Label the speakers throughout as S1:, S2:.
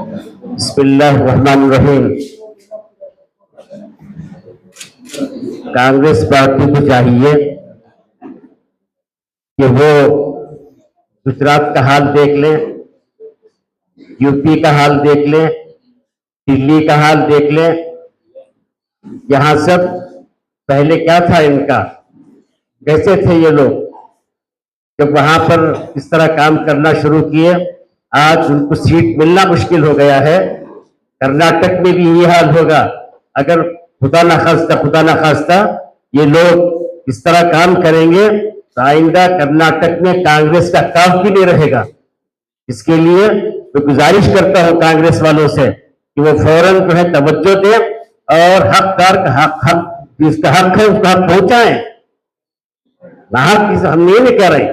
S1: बिस्मिल्लाहिर्रहमानिर्रहीम। कांग्रेस पार्टी को चाहिए कि वो गुजरात का हाल देख लें, यूपी का हाल देख लें, दिल्ली का हाल देख लें। यहाँ सब पहले क्या था इनका, कैसे थे ये लोग, जब वहां पर इस तरह काम करना शुरू किए, आज उनको सीट मिलना मुश्किल हो गया है। कर्नाटक में भी ये हाल होगा अगर खुदा ना खास्ता ये लोग इस तरह काम करेंगे तो आइंदा कर्नाटक में कांग्रेस का काफ भी नहीं रहेगा। इसके लिए मैं गुजारिश करता हूं कांग्रेस वालों से कि वो फौरन जो है तवज्जो दें और हकदार का हक जिसका हक है उसका हक पहुंचाएं। हक हम ये नहीं कह रहे,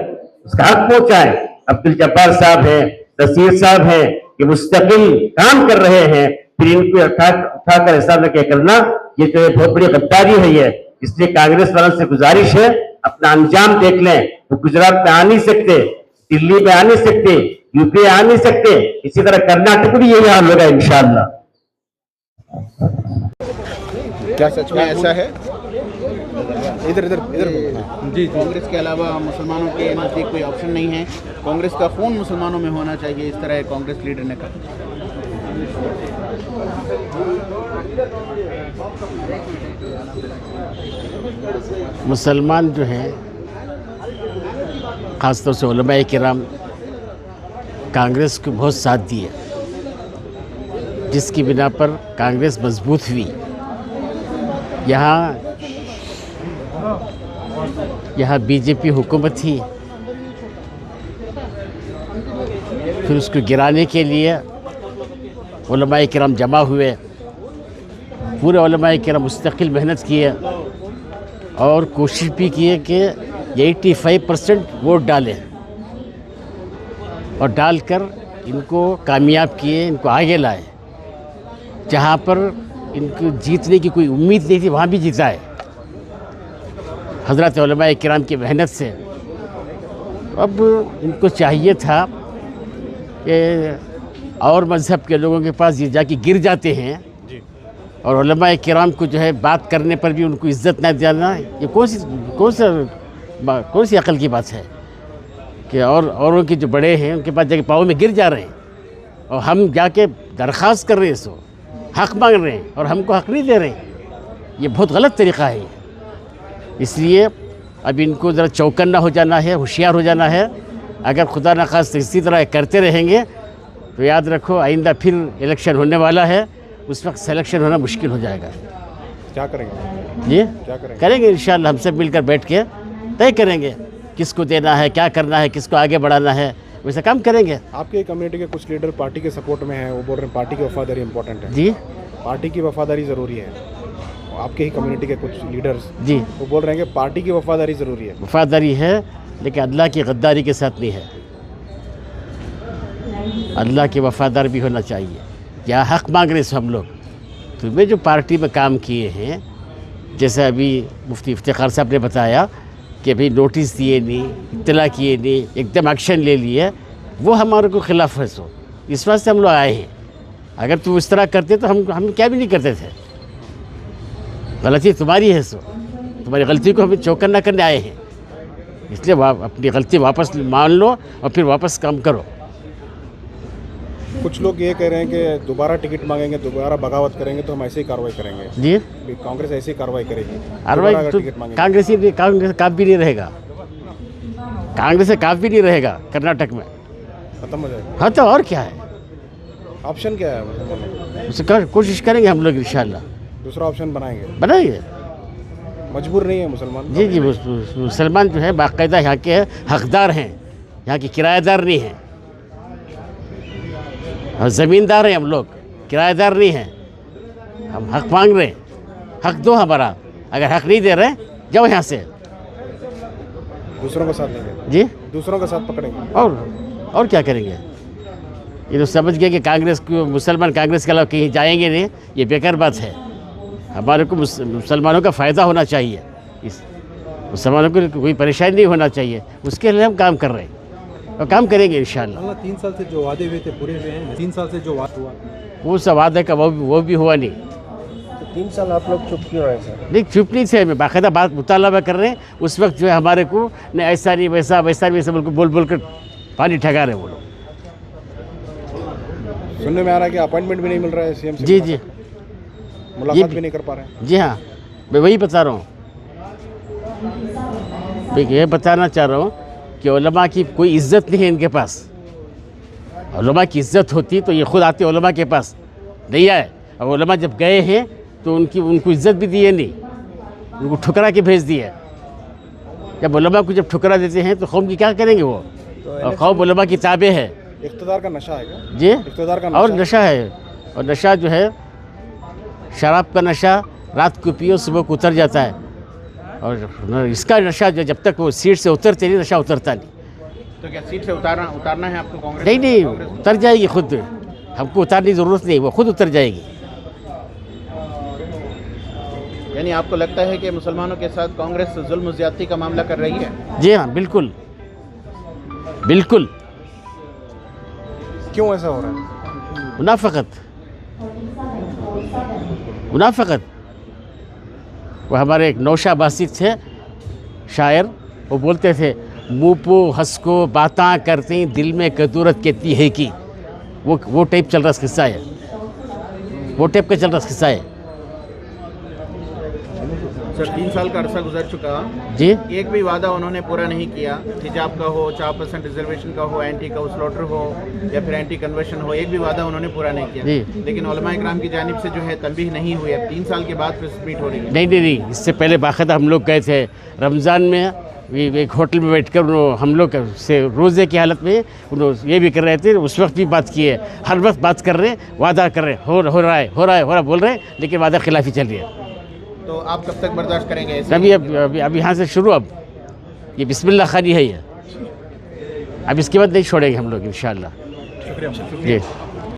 S1: उसका हक पहुंचाएं। अब्दुल जब्बार साहब हैं, नसीर साहब हैं, ये मुस्तकिल काम कर रहे हैं, फिर इनको उठाकर ऐसा न क्या करना, ये जो है बहुत बड़ी गद्दारी है ये। इसलिए कांग्रेस वालों से गुजारिश है अपना अंजाम देख लें। वो गुजरात में आ नहीं सकते, दिल्ली में आ नहीं सकते, यूपी आ नहीं सकते, इसी तरह कर्नाटक में यही हाल होगा इंशाअल्लाह।
S2: क्या सच में ऐसा है? इधर इधर इधर
S3: जी, कांग्रेस के अलावा मुसलमानों के नज़दीक कोई ऑप्शन नहीं है, कांग्रेस का खून मुसलमानों में होना चाहिए, इस तरह कांग्रेस लीडर ने कहा।
S4: मुसलमान जो हैं ख़ासतौर से उलमाए किराम कांग्रेस को बहुत साथ दिए, जिसकी बिना पर कांग्रेस मजबूत हुई। यहाँ बीजेपी हुकूमत थी, फिर उसको गिराने के लिए उलमाए किराम जमा हुए, पूरे उलमाए किराम मुस्तकिल मेहनत किए और कोशिश भी किए कि 85% वोट डालें और डालकर इनको कामयाब किए, इनको आगे लाए। जहाँ पर इनको जीतने की कोई उम्मीद नहीं थी वहाँ भी जिताए हज़रत उलमाए किराम की मेहनत से। अब इनको चाहिए था कि और मज़हब के लोगों के पास ये जाके गिर जाते हैं और उलमाए किराम को जो है बात करने पर भी उनको इज़्ज़त न देना, ये कौन सी अकल की बात है कि औरों के जो बड़े हैं उनके पास जाके पाँव में गिर जा रहे हैं और हम जाके दरख्वास्त कर रहे हैं, सो हक़ मांग रहे हैं और हमको हक़ नहीं दे रहे हैं। ये बहुत गलत तरीक़ा है। इसलिए अब इनको ज़रा चौकन्ना हो जाना है, होशियार हो जाना है। अगर खुदा न खास्ता इसी तरह करते रहेंगे तो याद रखो आइंदा फिर इलेक्शन होने वाला है, उस वक्त सिलेक्शन होना मुश्किल हो जाएगा।
S2: क्या करेंगे?
S4: ये
S2: क्या
S4: करेंगे इंशाअल्लाह, हम सब मिलकर बैठ के तय करेंगे किसको देना है, क्या करना है, किसको आगे बढ़ाना है, वैसे काम करेंगे।
S2: आपके कम्युनिटी के कुछ लीडर पार्टी के सपोर्ट में हैं, वो बोल रहे हैं पार्टी की वफादारी इंपॉर्टेंट है।
S4: जी,
S2: पार्टी की वफादारी ज़रूरी है। आपके ही कम्युनिटी के कुछ लीडर्स
S4: जी,
S2: वो बोल रहे हैं कि पार्टी की वफादारी ज़रूरी है।
S4: वफादारी है लेकिन अल्लाह की गद्दारी के साथ नहीं है। अल्लाह के वफादार भी होना चाहिए। क्या हक़ मांग रहे हम लोग, तो वे जो पार्टी में काम किए हैं, जैसे अभी मुफ्ती इफ्तिखार साहब ने बताया कि भाई नोटिस दिए नहीं, इत्तला किए नहीं, एकदम एक्शन ले लिए, वो हमारे को खिलाफ है। सो इस वास्ते हम लोग आए हैं। अगर तुम इस तरह करते तो हम क्या भी नहीं करते थे। गलती तुम्हारी है, सो तुम्हारी गलती को हम चौकन्ना करने आए हैं। इसलिए अपनी गलती वापस मान लो और फिर वापस काम करो।
S2: कुछ लोग ये कह रहे हैं कि दोबारा टिकट मांगेंगे, दोबारा बगावत करेंगे तो हम ऐसे ही कार्रवाई करेंगे।
S4: जी,
S2: कांग्रेस ऐसी कार्रवाई करेगी।
S4: कार्रवाई तो कांग्रेस काफ भी नहीं रहेगा, कांग्रेस से काफ भी नहीं रहेगा कर्नाटक में,
S2: खत्म हो जाएगा।
S4: हाँ तो और क्या है,
S2: ऑप्शन क्या है?
S4: उससे कोशिश करेंगे हम लोग इंशाल्लाह,
S2: दूसरा ऑप्शन बनाएंगे। मजबूर नहीं है मुसलमान।
S4: जी जी, मुसलमान जो है बाकायदा यहाँ के हकदार हैं, यहाँ के किराएदार नहीं हैं और ज़मींदार हैं। हम लोग किराएदार नहीं हैं। हम हक़ मांग रहे हैं, हक़ दो हमारा। अगर हक़ नहीं दे रहे जाओ यहाँ से।
S2: दूसरों का साथ देंगे
S4: जी,
S2: दूसरों का साथ पकड़ेंगे
S4: और क्या करेंगे। ये तो समझ गए कि कांग्रेस को, मुसलमान कांग्रेस के अलावा कहीं जाएंगे नहीं, ये बेकार बात है। हमारे को मुसलमानों का फ़ायदा होना चाहिए, इस मुसलमानों को कोई परेशानी नहीं होना चाहिए, उसके लिए हम काम कर रहे हैं। और काम करेंगे इंशाल्लाह।
S5: अल्लाह 3 साल से जो वादे हुए थे पूरे हुए हैं। 3 साल से जो वादा हुआ
S4: वो सब वादा का वो भी हुआ नहीं।
S6: तो 3 साल आप लोग चुप क्यों रहे सर?
S4: नहीं, चुप नहीं थे, मैं बाकायदा बात मुतालबा कर रहे हैं। उस वक्त जो है हमारे को न ऐसा नहीं वैसा वैसा नहीं, सब बोल बोल कर पानी ठगा रहे हैं वो लोग।
S2: सुनने में आ रहा है कि अपॉइंटमेंट भी नहीं मिल रहा है सीएम से।
S4: जी जी
S2: मुलाकात भी नहीं कर पा रहे हैं।
S4: जी हाँ, मैं वही बता रहा हूँ। देखिए, ये बताना चाह रहा हूँ कि उलमा की कोई इज़्ज़त नहीं है इनके पास। उलमा की इज़्ज़त होती तो ये खुद आते उलमा के पास, नहीं आए। और उलमा जब गए हैं तो उनको इज़्ज़त भी दी है नहीं, उनको ठुकरा के भेज दिया। जब उलमा को जब ठुकरा देते हैं तो कौम की क्या करेंगे वो? और कौम उलमा की ताबे है।
S2: इक़्तिदार का नशा है क्या?
S4: जी,
S2: इक़्तिदार का
S4: और नशा है। और नशा जो है, शराब का नशा रात को पियो सुबह को उतर जाता है। और इसका नशा जो जब तक वो सीट से उतरते नहीं, नशा उतरता नहीं।
S3: तो क्या सीट से उतारना है आपको कांग्रेस?
S4: नहीं, उतर जाएगी खुद। हमको उतारने की ज़रूरत नहीं, वो खुद उतर जाएगी।
S3: यानी आपको लगता है कि मुसलमानों के साथ कांग्रेस जुल्म ज़्यादती का मामला कर रही है?
S4: जी हाँ, बिल्कुल बिल्कुल।
S2: क्यों ऐसा हो रहा है?
S4: मुनाफ़क़त। वो हमारे एक नौशा बासित थे शायर, वो बोलते थे, मुँह पो हंसको बातां करते दिल में कदूरत कहती है कि। वो टाइप चल रहा किस्सा है, वो टाइप का चल रहा किस्सा है।
S3: सर 3 साल का अरसा गुजर चुका,
S4: जी,
S3: एक भी वादा उन्होंने पूरा नहीं किया। हिजाब का हो, 4% रिजर्वेशन का हो, एंटी का स्लॉटर हो या फिर एंटी कन्वर्शन हो, एक भी वादा उन्होंने पूरा नहीं किया।
S4: जी।
S3: लेकिन उलमा इकराम की जानिब से जो है तनबीह नहीं हुई। अब 3 साल के बाद प्रेस मीट हो रही है।
S4: नहीं, इससे पहले बाकायदा हम लोग गए थे रमज़ान में, एक होटल में बैठ कर हम लोग से रोज़े की हालत में ये भी कर रहे थे। उस वक्त भी बात की है, हर वक्त बात कर रहे हैं, वादा कर रहे हैं, हो रहा है बोल रहे हैं, लेकिन वादा खिलाफी चल रही है।
S3: तो आप कब तक बर्दाश्त करेंगे ऐसे?
S4: अब यहाँ से शुरू, अब ये बिस्मिल्लाह खानी है ये, अब इसके बाद नहीं छोड़ेंगे हम लोग इंशाअल्लाह।
S3: शुक्रिया।
S4: जी।